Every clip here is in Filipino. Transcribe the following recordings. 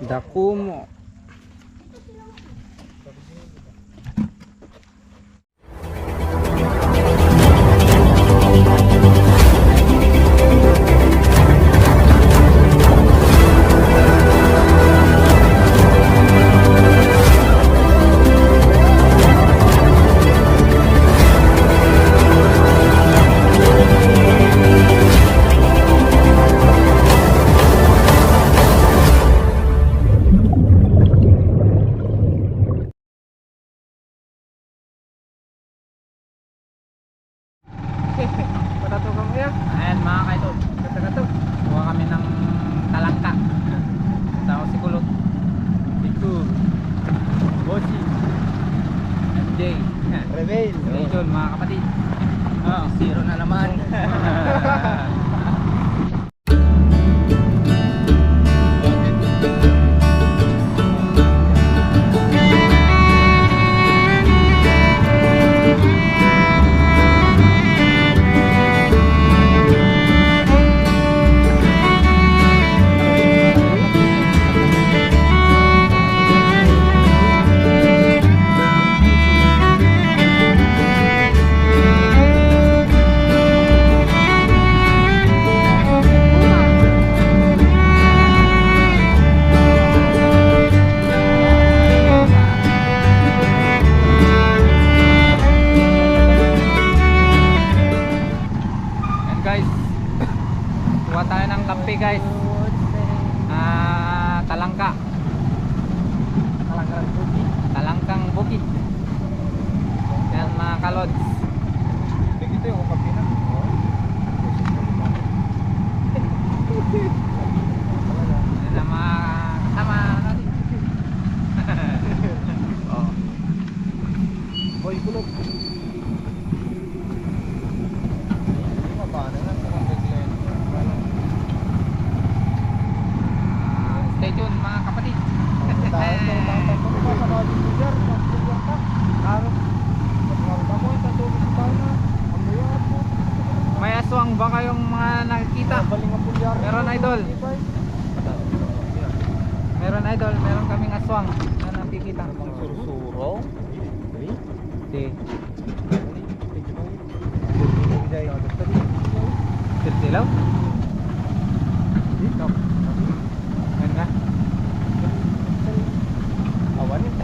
Dakumo. Patatukang ya. Ayan mga kaidol, Kata-katok. kuha kami ng talangka. Tao si Kulot, Iku. Bossy, MJ. Reveal. Stay tuned mga kapatid. Zero na naman. Ayan guys, kuha tayo ng kape guys. Talangka. Talangkang bukid. Yan mga kalods. Begitu yung kape na. Yan ang mga kasama natin. Oh. Boy, kulot. Stay tuned mga kapatid. May aswang ba kayong mga nakikita? Meron idol. Meron idol, meron kaming aswang na nakikita. Sursuro. Di. Silsilaw? Ayan nga. Awan ito.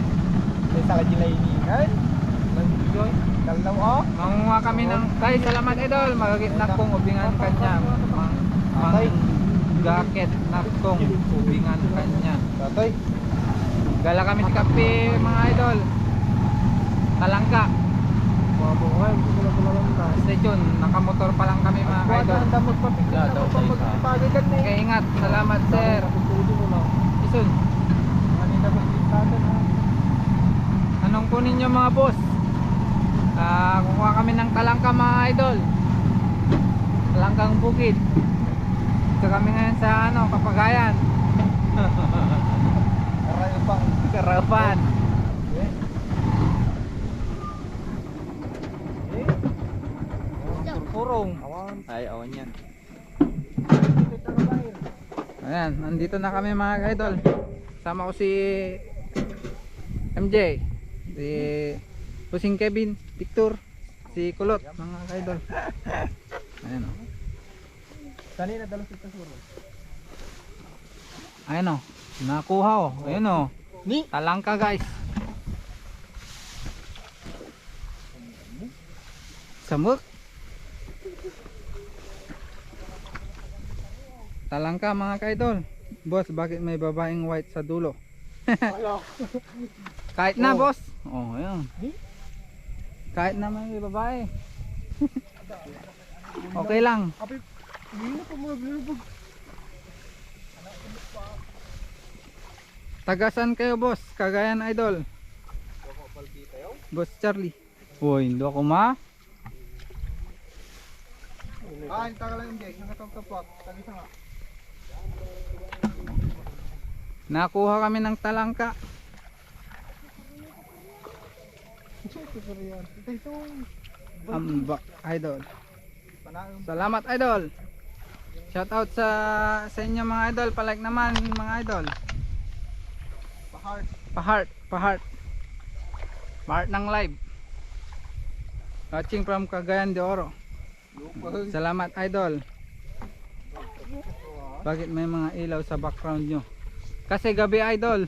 May sakajilainingan. Nag-joy. Dalaw oh. Mangunga kami ng kay salamat idol. Magagit na kong ubingan kanya. Tatay. Gaket na kong ubingan kanya. Tatay. Gala kami sa kape mga idol. Talangka. Mabuhay. Stay tuned. Nakamotor pa lang kami mga idol. Kaya ingat. Salamat sir. Isun. Anong kunin nyo mga boss? Kukuha kami ng talangka mga idol. Talangkang bukid. Ito kami ngayon sa Kapagayan. Karapan. Sursurong. Ay, awan yan. Ayan, nandito na kami mga idol. Sama ko si MJ, si Pusing Kevin, Victor, si Kulot, mga idol. Ayan o. Kanina dalos ito suro. Ayan o, nakuha o. Ayan o, Ni. talangka guys. Samuk. Talangka mga kaidol. Boss, bakit may babaeng white sa dulo? Kahit na boss. Oh, ayan. Kahit na may babae. Okay lang. Tagasan kayo boss, Cagayan idol. Boss Charlie. Uy, hindi ako ma. Kain tagal lang hindi. Nakatapos. Tagisa nga. Nakuha kami ng talangka. Ambak idol. Salamat idol. Shout out sa inyo mga idol. Palike naman mga idol. Pa-heart. Pa-heart, pa-heart. Pa-heart ng live. Watching from Cagayan de Oro. Lupag. Salamat idol. Bakit may mga ilaw sa background nyo? Kasi gabi idol.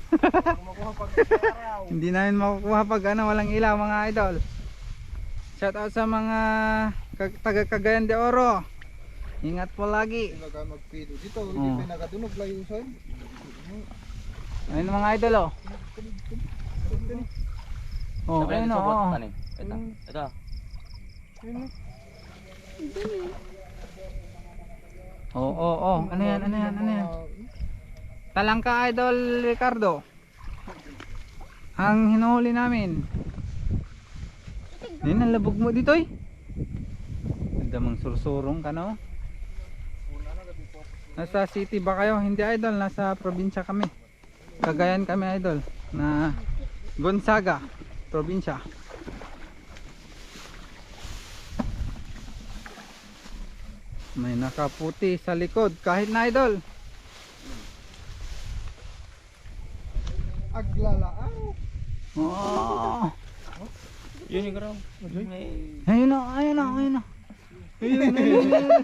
Makuha pag araw. Hindi namin makukuha pag walang ilaw mga idol. Shout out sa mga taga Cagayan de Oro. Ingat po lagi. Sila magpido. Dito, Oh. hindi pa nagadunog layusan. Ayun mga idol oh. Oh, ayun oh. Ito. Oh, oh, oh. Ano yan? Ano yan? Ano yan? Talangka idol Ricardo. Ang hinuhuli namin. Yan ang labog mo dito eh. Damang sursurong ka no? Nasa city ba kayo? Hindi idol, nasa probinsya kami. Cagayan kami idol. Na Gonzaga, probinsya. May nakaputi sa likod kahit na idol. Aglalaaw. Oh. Yun yung garaw. Ayun na, ayun na, ayun na. Ayun na, ayun na.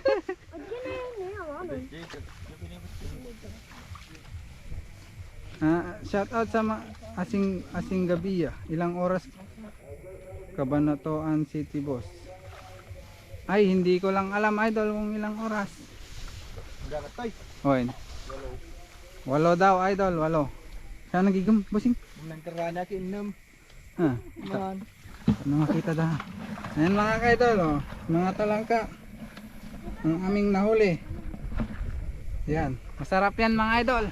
Shout out sa asing gabi. Ilang oras Cabanatuan City boss? Ay hindi ko lang alam idol kung ilang oras. Galatay. Hoy. 8 daw idol, 8. Saan nagigam bossing? Nagkarana kinum. Ha. Man. Ano makita dah? Ayan mga kaidol oh, mga talangka. Ang aming nahuli. Yan, masarap yan mga idol.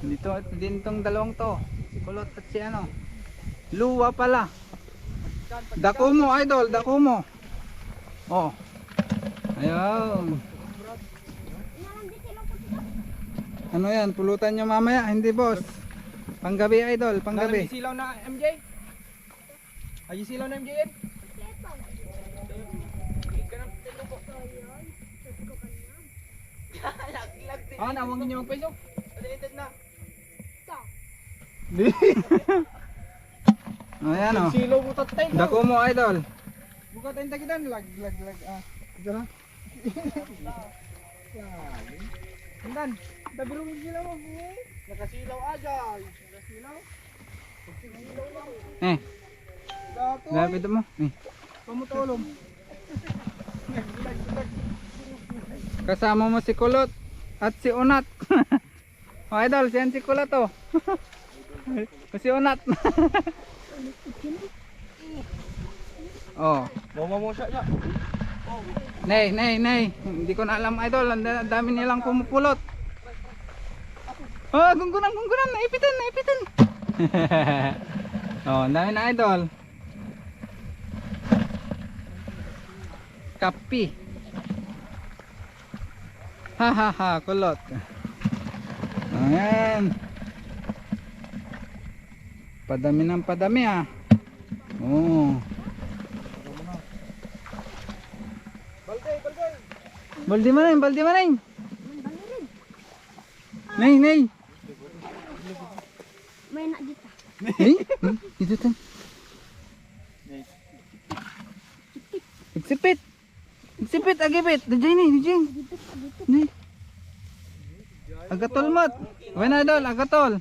Dito din tong dalawang to, si Kulot at si ano. Luwa pala. Dako mo idol, dako mo. Oh. Ayun. Ano yan, pulutan nyo mamaya, hindi boss. Panggabi idol, panggabi. Silaw na MJ? Ay silaw na MJ yan? Ah, nawangin niyo magpeso. Unlimited na. Ayan oh. Silaw mo tatay. Dako mo idol. Buka tayong tagidan. Lag. Ah, ito na. Hindan. Dabirong silaw mo. Nakasilaw ajay. Nakasilaw. Dato. Lapit mo. Pamutulong. Kasama mo si Kulot at si Unat. Oh idol, siyan si Kulot oh. Si Unat. Oh. Mama mo siya. Nay. Hindi ko na alam idol, ang dami nilang pumupulot. Oh, gunggunan, naipitan. Oh, ang dami na idol. Kapi. Hahaha, Kulot. Ayan. Padami ng padami ah. Oh. Baldi mana? Nay. May nak dito. Itu tan. Igsipit agipit. Dijay. Ni. Agatol mat. Wen idol, agatol.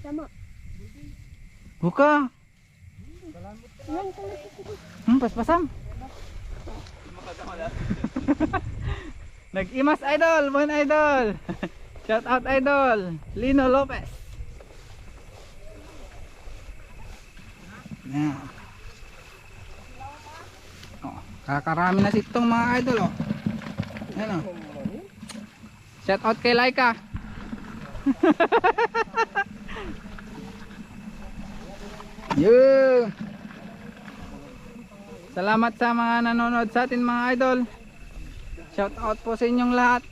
Sama. Buka. Yan kalau Pas-pasam. Nag-imas idol, buwan idol. Shout out idol, Lino Lopez. Yan. Oh, kakarami na sitong mga idol oh. Yan oh. Shout out kay Laika. Yo. Salamat sa mga nanonood sa atin mga idol. Shout out po sa inyong lahat.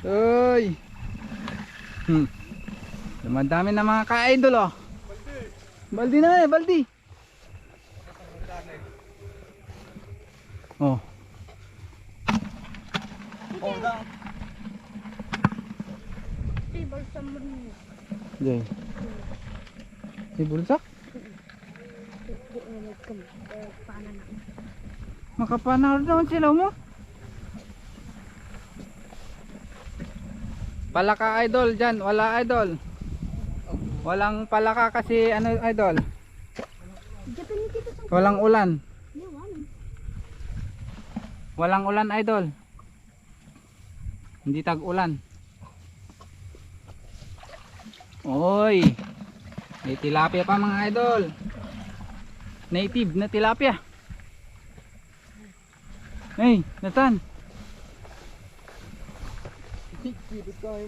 Uy. Dumadami na mga ka-idol oh. Baldi na baldi. Oh. marino. Jay. Si Bulsak? Di na nagkam. Paano na. Makapanahon naman sila mo. Palaka idol dyan, wala idol. Walang palaka kasi ano idol. Japan ni dito sa. Walang ulan. Yawan. Walang ulan idol. Hindi tag-ulan. Oy. May tilapia pa mga idol. Native na tilapia. Hey, Nathan. Dito tayo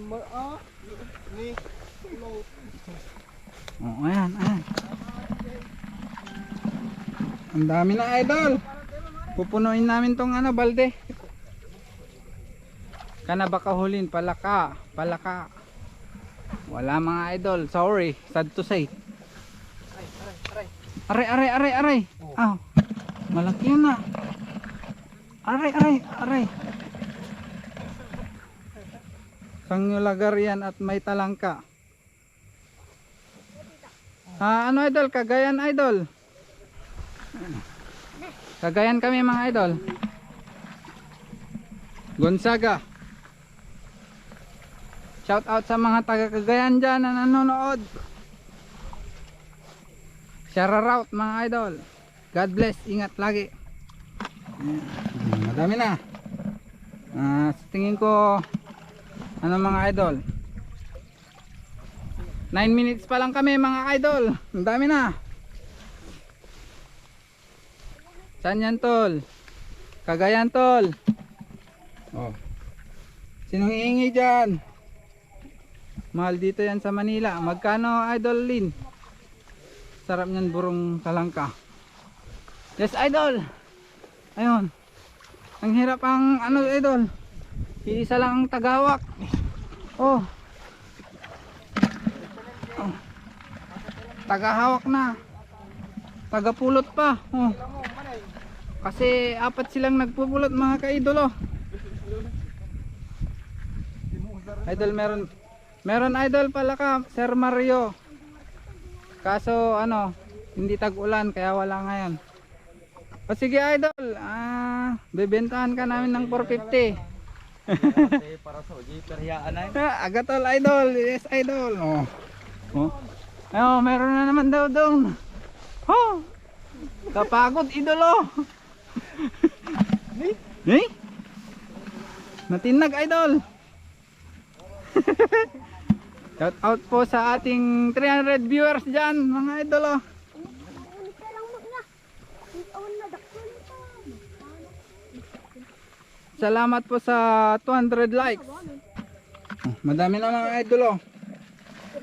ni float. Oh, ayan, ayan. Ang dami na idol. Pupunuin namin tong ano, balde. Kana baka hulin, palaka, palaka. Wala mga idol, sorry, sad to say. Aray, aray, aray, aray. Ah, malaki na. Aray, aray, aray. Sangyo yan at may talangka. Ano idol, Cagayan idol. Cagayan kami mga idol. Gonzaga. Shout out sa mga taga Cagayan dyan na nanonood. Shout out mga idol. God bless, ingat lagi. Madami na. Sa tingin ko ano mga idol, 9 minutes pa lang kami mga idol. Ang dami na. Saan yan tol? Cagayan tol. Oh. Sinong iingi dyan? Mahal dito yan sa Manila. Magkano idol Lin? Sarap niyan burong talangka. Yes idol. Ayun. Ang hirap ang ano idol. Isa lang ang tagahawak. Oh. Oh. Tagahawak na. Tagapulot pa. Oh. Kasi apat silang nagpupulot mga kaidol oh. Idol meron idol pala ka, Sir Mario. Kaso ano, hindi tag-ulan kaya wala ngayon. O sige idol, bebentahan ka namin ng 450. Para sa uji, perhiyaan na yun. Agatol idol, yes idol. Oh. Oh. Ayo, meron na naman daw dong. Oh. Kapagod idolo. Eh? Natinag idol. Shout out po sa ating 300 viewers dyan mga idolo. Ulit ka lang magna. Awan na dakon pa. Salamat po sa 200 likes. Oh, madami na mga idolo.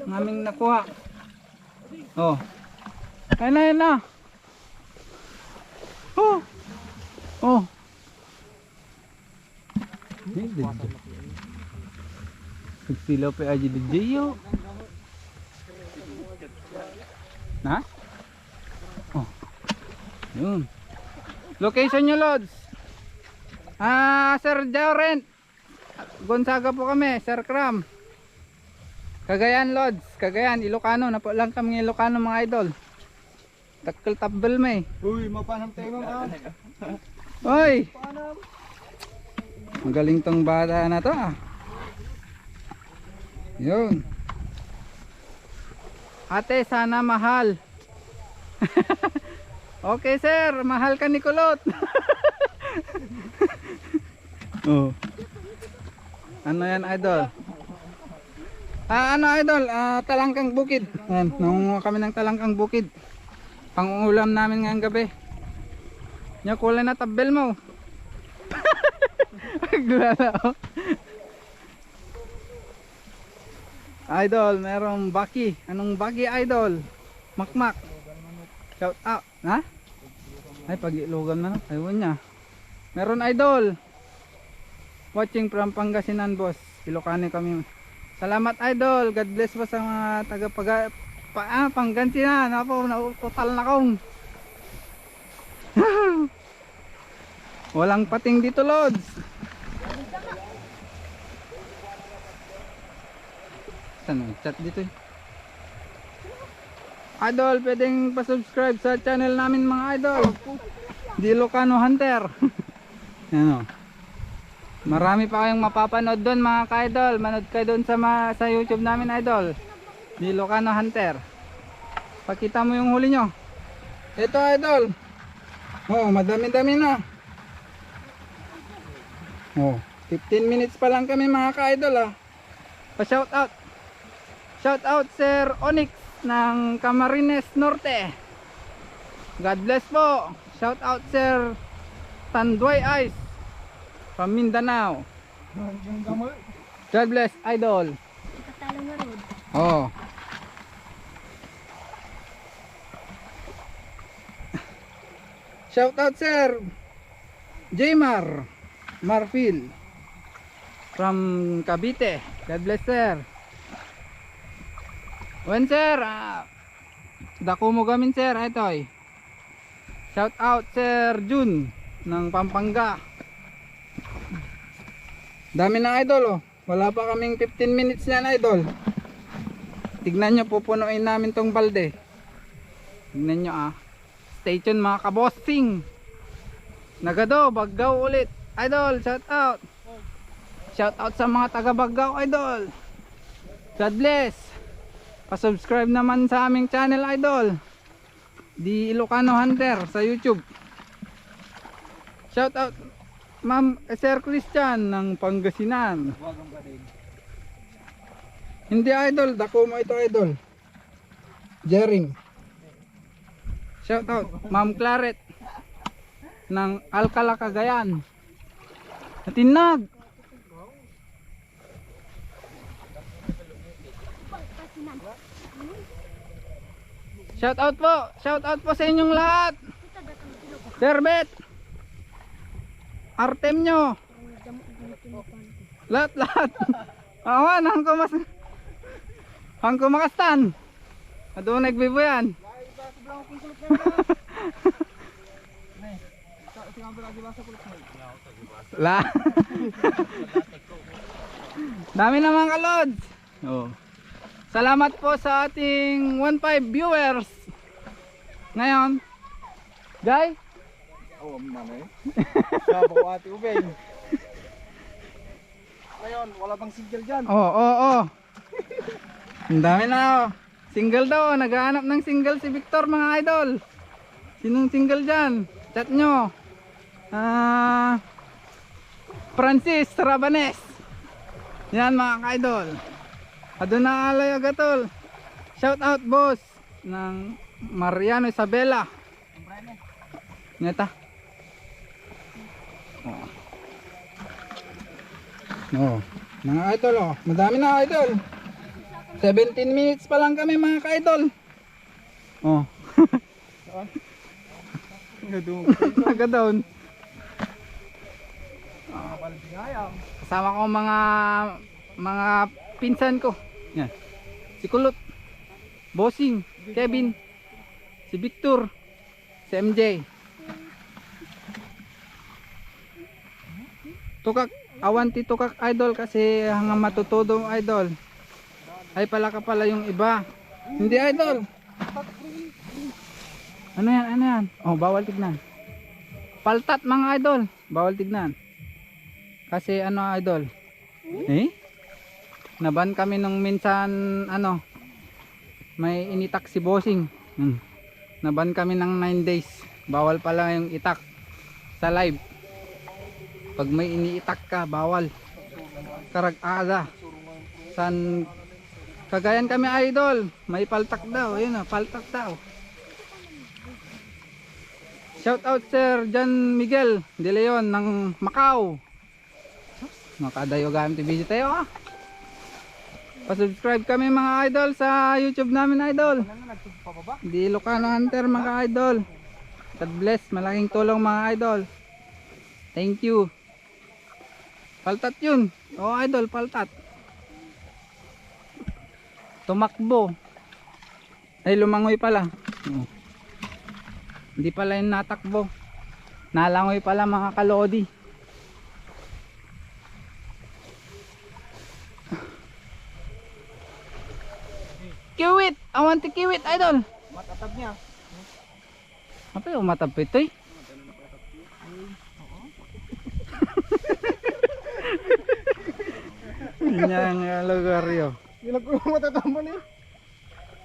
Ang aming nakuha. Oh. Ayun na, ayun na. Oh. Oh. Sila pa aja di Jayo. Na? Oh. Yun. Location nyo Lods. Sir Jorent. Gonzaga po kami, Sir Cram. Cagayan Lods, Cagayan, Ilocano. Napo lang kami ng Ilocano mga idol. Takkel tabel may. Uy, mapanam tayo mga. Oy. Ang galing tong bata na to ah. Yun. Ate, sana mahal. Okay sir, mahal ka ni Kulot. Oh. Ano yan idol? Ano idol? Talangkang bukid. Ayan, nangunguha kami ng talangkang bukid. Pangungulam namin ngayong gabi. Nya kulay na tabel mo. Glala oh. Idol, merong baki. Anong baki idol? Makmak. Shout out. Ha? Ay, pag-ilogan na. Ayun niya. Meron idol. Watching from Pangasinan boss. Ilocano kami. Salamat idol. God bless po sa mga taga Pangasinan. Apo, total na kong. Walang pating dito Lods. Saan chat dito eh. Idol, pwedeng pa-subscribe sa channel namin mga idol. Di Ilocano Hunter. Ano? Marami pa kayong mapapanood doon mga ka-idol. Manood kayo doon sa YouTube namin idol. Di Ilocano Hunter. Pakita mo yung huli nyo. Ito idol. Oh, madami-dami na. Oh, 15 minutes pa lang kami mga ka-idol ah. Pa-shout out. Shout out Sir Onyx ng Camarines Norte. God bless po. Shout out Sir Tanduay Ice from Mindanao. God bless idol. Katalo nga road. Oh. Shout out Sir Jmar Marfil from Cavite. God bless sir. Wen sir, dako mo gamin sir, itoy. Shout out Sir Jun ng Pampanga. Dami na idol oh. Wala pa kaming 15 minutes yan idol. Tignan nyo, pupunuin namin tong balde. Tignan nyo ah. Stay tuned mga kabossing. Nagado, Baggaw ulit. Idol, shout out. Shout out sa mga taga Baggaw idol. God bless. Pa-subscribe naman sa aming channel idol. Di Ilocano Hunter sa YouTube. Shout out Ma'am Sir Christian ng Pangasinan. Hindi idol, dako mo ito idol. Jering. Shout out Ma'am Claret ng Alcala Cagayan. Natinag. Shout out po sa inyong lahat. Sir Bet, Artem nyo, lahat. Awan, hangko makastan. Adoon nagbibuyan. La. Dami naman kalods. Oh. Salamat po sa ating 1.5 viewers. Ngayon, Guy? Oh, manay. Sabaw ate Ubeng. Ngayon, wala bang single dyan? Oo. Ang dami na oh. Single daw, naghahanap ng single si Victor mga idol. Sinong single dyan? Chat nyo. Francis Rabanes. Yan mga idol. Aduna alay agatol. Shout out boss ng Mariano Isabela. Ngeta. Oh, mga idol oh, madami na idol. 17 minutes pa lang kami mga ka-idol. Oh. Nagadon. Kasama ko mga pinsan ko. Yan. Si Kulot, Bossing, Kevin, si Victor, si MJ. Tukak, awanti tukak idol kasi hanggang matutudo idol. Ay pala ka pala yung iba. Hindi idol. Ano yan? Oh, bawal tignan. Paltat mga idol, bawal tignan. Kasi ano idol? Naban kami nung minsan ano, may initak si Bossing. Naban kami ng 9 days. Bawal pala yung itak sa live. Pag may iniitak ka, bawal. Karag-aga. San Cagayan kami idol. May paltak daw. Ayun oh, paltak daw. Shout out Sir John Miguel De Leon ng Macau. Makadayo gamit video tayo ah. Pa-subscribe kami mga idol sa YouTube namin idol. Di Ilocano Hunter mga idol. God bless, malaking tulong mga idol. Thank you. Paltat yun. Oh idol, paltat. Tumakbo. Ay lumangoy pala. Oh. Hindi pala yung natakbo. Nalangoy pala mga kalodi. Kiwit! Awan ti kiwit, idol! Matatab niya. Apa yung matapit ito eh? Yan nga lugar yun. Ilag ko yung matatab mo niya.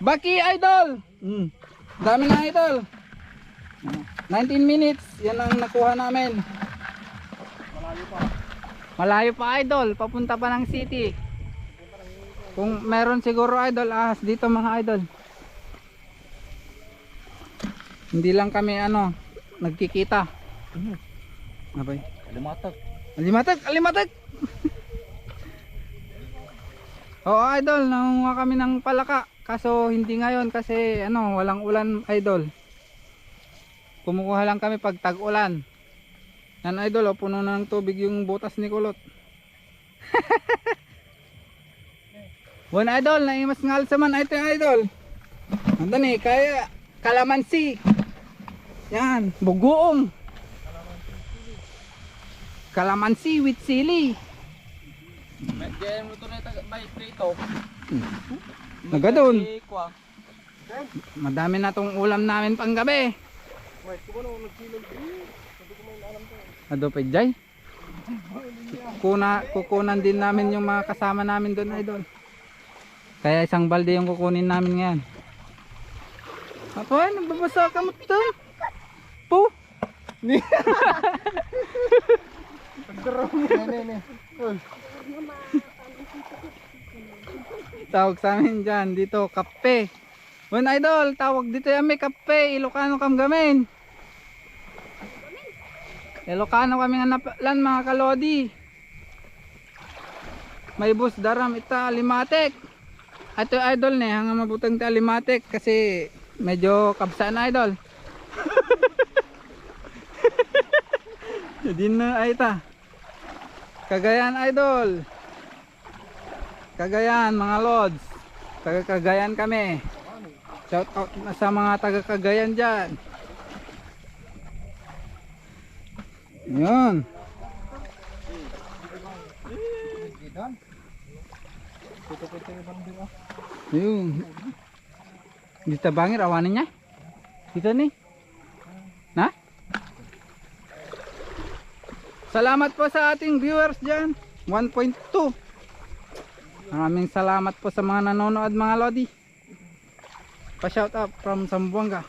Baki, idol! Dami na, idol! 19 minutes, yan ang nakuha namin. Malayo pa, idol. Papunta pa ng city. Kung meron siguro, idol, ahas dito mga idol. Hindi lang kami nagkikita. Abay. Alimatag. Alimatag! Oo, idol, nangunguha kami ng palaka. Kaso hindi ngayon kasi walang ulan, idol. Kumukuha lang kami pag tag-ulan. Yan, idol, puno na ng tubig yung butas ni Kulot. Bon, idol, naimas ngal sa man ito, idol. Andan eh, kaya kalamansi. Yan, bugoong. Kalamansi with sili. Kaya mo ito na may prito. Nagadun. Kwa. Madami na tong ulam namin pang gabi. Wait, kung ano nagsilog. Sabi ko may alam to. Adopay jay. Kukunan din namin yung mga kasama namin doon, idol. Kaya isang balde yung kukunin namin ngayon. Apo, nagbabasa ka mo doon. Po. Pagdaro mo. Ne. Tawag sa amin dyan, dito, kape. Bon, idol, tawag dito yan may kape. Ilocano kam gamin. Ilocano kami nga napalan mga kalodi. May bus daram ita alimatek. Ito idol ne, hanga mabutang ta alimatek kasi medyo kabsaan na idol. Hindi na ay ta. Cagayan idol. Cagayan mga lods. Taga Cagayan kami. Shout out na sa mga taga Cagayan dyan. Yun. Yun. Dito bangir awanin niya. Dito nih. Na? Salamat po sa ating viewers dyan. 1.2. Maraming salamat po sa mga nanonood mga lodi. Pa-shout out from Zamboanga.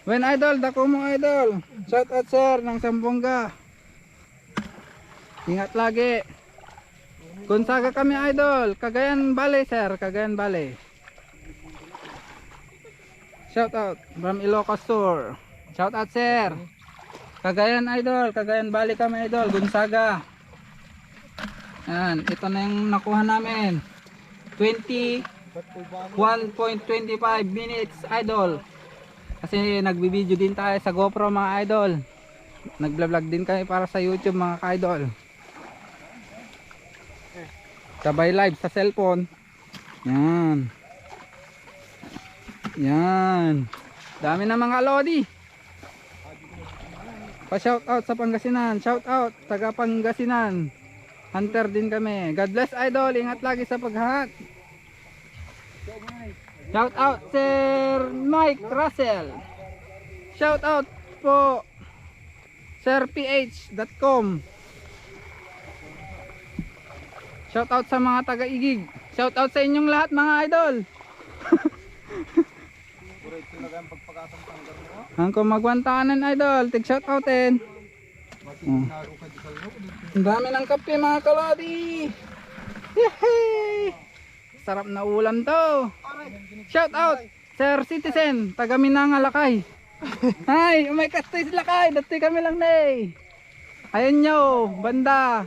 When idol, dako mo idol. Shout out sir ng Zamboanga. Ingat lagi. Gonzaga kami idol. Cagayan Valley sir, Cagayan Valley. Shout out from Ilocos Sur. Shout out sir. Cagayan idol, Cagayan Valley kami idol, Gonzaga. Yan, ito na yung nakuha namin. 21.25 minutes idol. Kasi nagbibideo din tayo sa GoPro mga idol. Nagblog din kami para sa YouTube mga ka-idol. Sabay live sa cellphone. Yan. Yan. Dami na mga lodi. Pa-shout out sa Pangasinan. Shout out taga Pangasinan. Hunter din kami. God bless idol. Ingat lagi sa paghahat. Shout out Sir Mike Russell. Shout out po sirph.com. Shout out sa mga taga-Igig. Shout out sa inyong lahat mga idol. Angko magwantanan idol. Tig shout outin. Ang dami ng kape mga kalodi. Yehey! Sarap na ulam to. Shout out Sir Citizen, taga Minanga Lakay. Hi, may kastoy sila kay, dati kami lang nay. Ayun nyo, banda.